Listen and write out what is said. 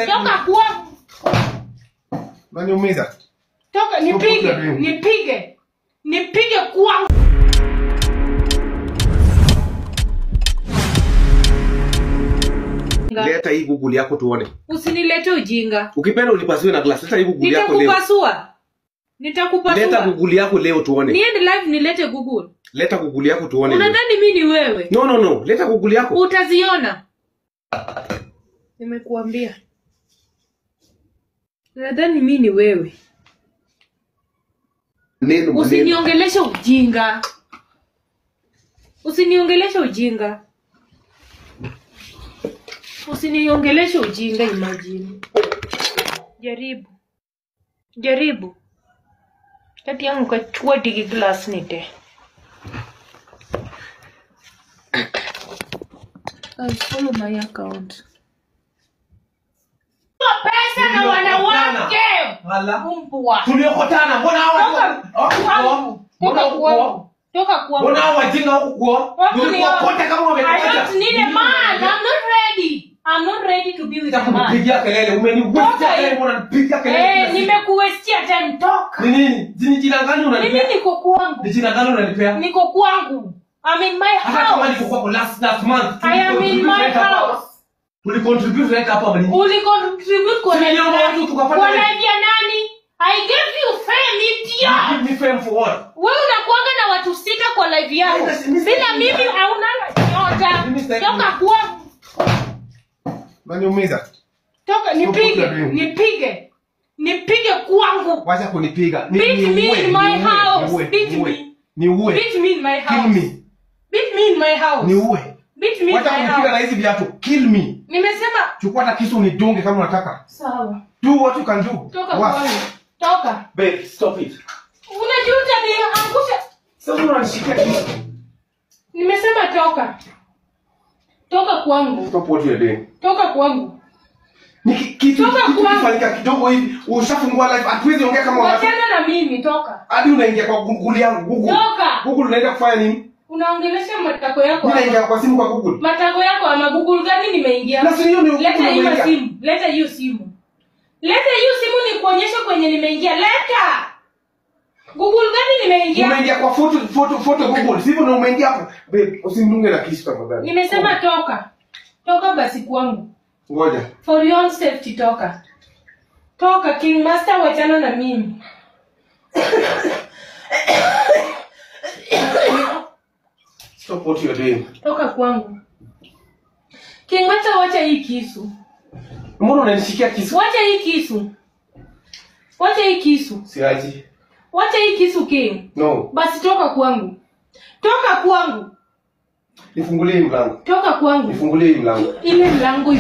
Toka kwa. Unaniumiza. Toka nipige. Nipige kwa. Leta hii Google yako tuone. Usinilete ujinga. Ukipenda ulipasue na glass. Leta hii Google yako leo. Nitakupasua. Leta Google yako leo tuone. Niende live nilete Google. Leta Google yako tuone. Unadhani mimi ni wewe? No. Leta Google yako. Utaziona. Nimekuambia. Unadhani mimi ni wewe? Usiniongeleshe ujinga. Usiniongeleshe ujinga, imagine. Jaribu. Kati yangu kachukua digi glass nite. I'll follow my account. Pesa na wanawake. Hala. Kumbwa. Tuliokotana. Mbona hawa Toka kwa. Mbona hawa wajinga huko kwa? Nilikokote kama wamekuja. I don't need a man. I'm not ready to be with a man. Pigia kelele. Umeniwestia kelele, mbona nipigia kelele? Nimekuwestia time, toka. Ni nini? Jina gani unanipea? Mimi niko kwangu. Ni jina gani unanipea? Niko kwangu. I'm in my house. Hata kama niko kwako last month. I am in my house. Ulicontribute rent hapa mbele. Ulicontribute kwa nani? Kwa nani? I gave you fame, idiot. Give me fame for what? Wewe unakuanga na watu 6 kwa live yako. Bila mimi hauna nyota. Toka kwa. Unaniumiza. Toka nipige kwangu. Wacha kunipiga. Beat me in my house. Beat me. Niue. Beat me in my house. Kill me. Beat me in my house. Niue. Beat me in my house. Wacha kunipiga na hizi viatu. Kill me. Nimesema chukua hata kisu unidunge kama unataka. Sawa. Do what you can do. Toka kwangu. Toka. Babe, stop it. Unajuta niangusha. Sasa unanishikia kisu. Nimesema toka. Toka kwangu. Stop what you're doing. Toka kwangu. Kitu kifanyika kidogo hivi ushafungua live hatuwezi ongea kama watu. Wachana na mimi, toka. Hadi unaingia kwa Google yangu, Google. Toka. Google unaenda kufanya nini? Unaongelesha matako yako. Mimi naingia kwa simu kwa Google. Matako yako ama Google gani nimeingia? Na hiyo ni Leta hiyo simu. Leta hiyo simu. Leta hiyo simu nikuonyeshe kwenye nimeingia. Leta. Google gani nimeingia? Umeingia kwa photo Google. Sivyo na umeingia hapo. Babe, usimdunge na kisu tafadhali. Nimesema toka. Toka basi kwangu. Ngoja. For your own safety toka. Toka King Master, wachana na mimi. Stop what you're doing. Toka kwangu. King Master, wacha hii kisu. Mbona unanishikia kisu? Wacha hii kisu. Wacha hii kisu. Siaji. Wacha hii kisu King. No. Basi toka kwangu. Toka kwangu. Nifungulie mlango. Toka kwangu. Nifungulie mlango. Ile mlango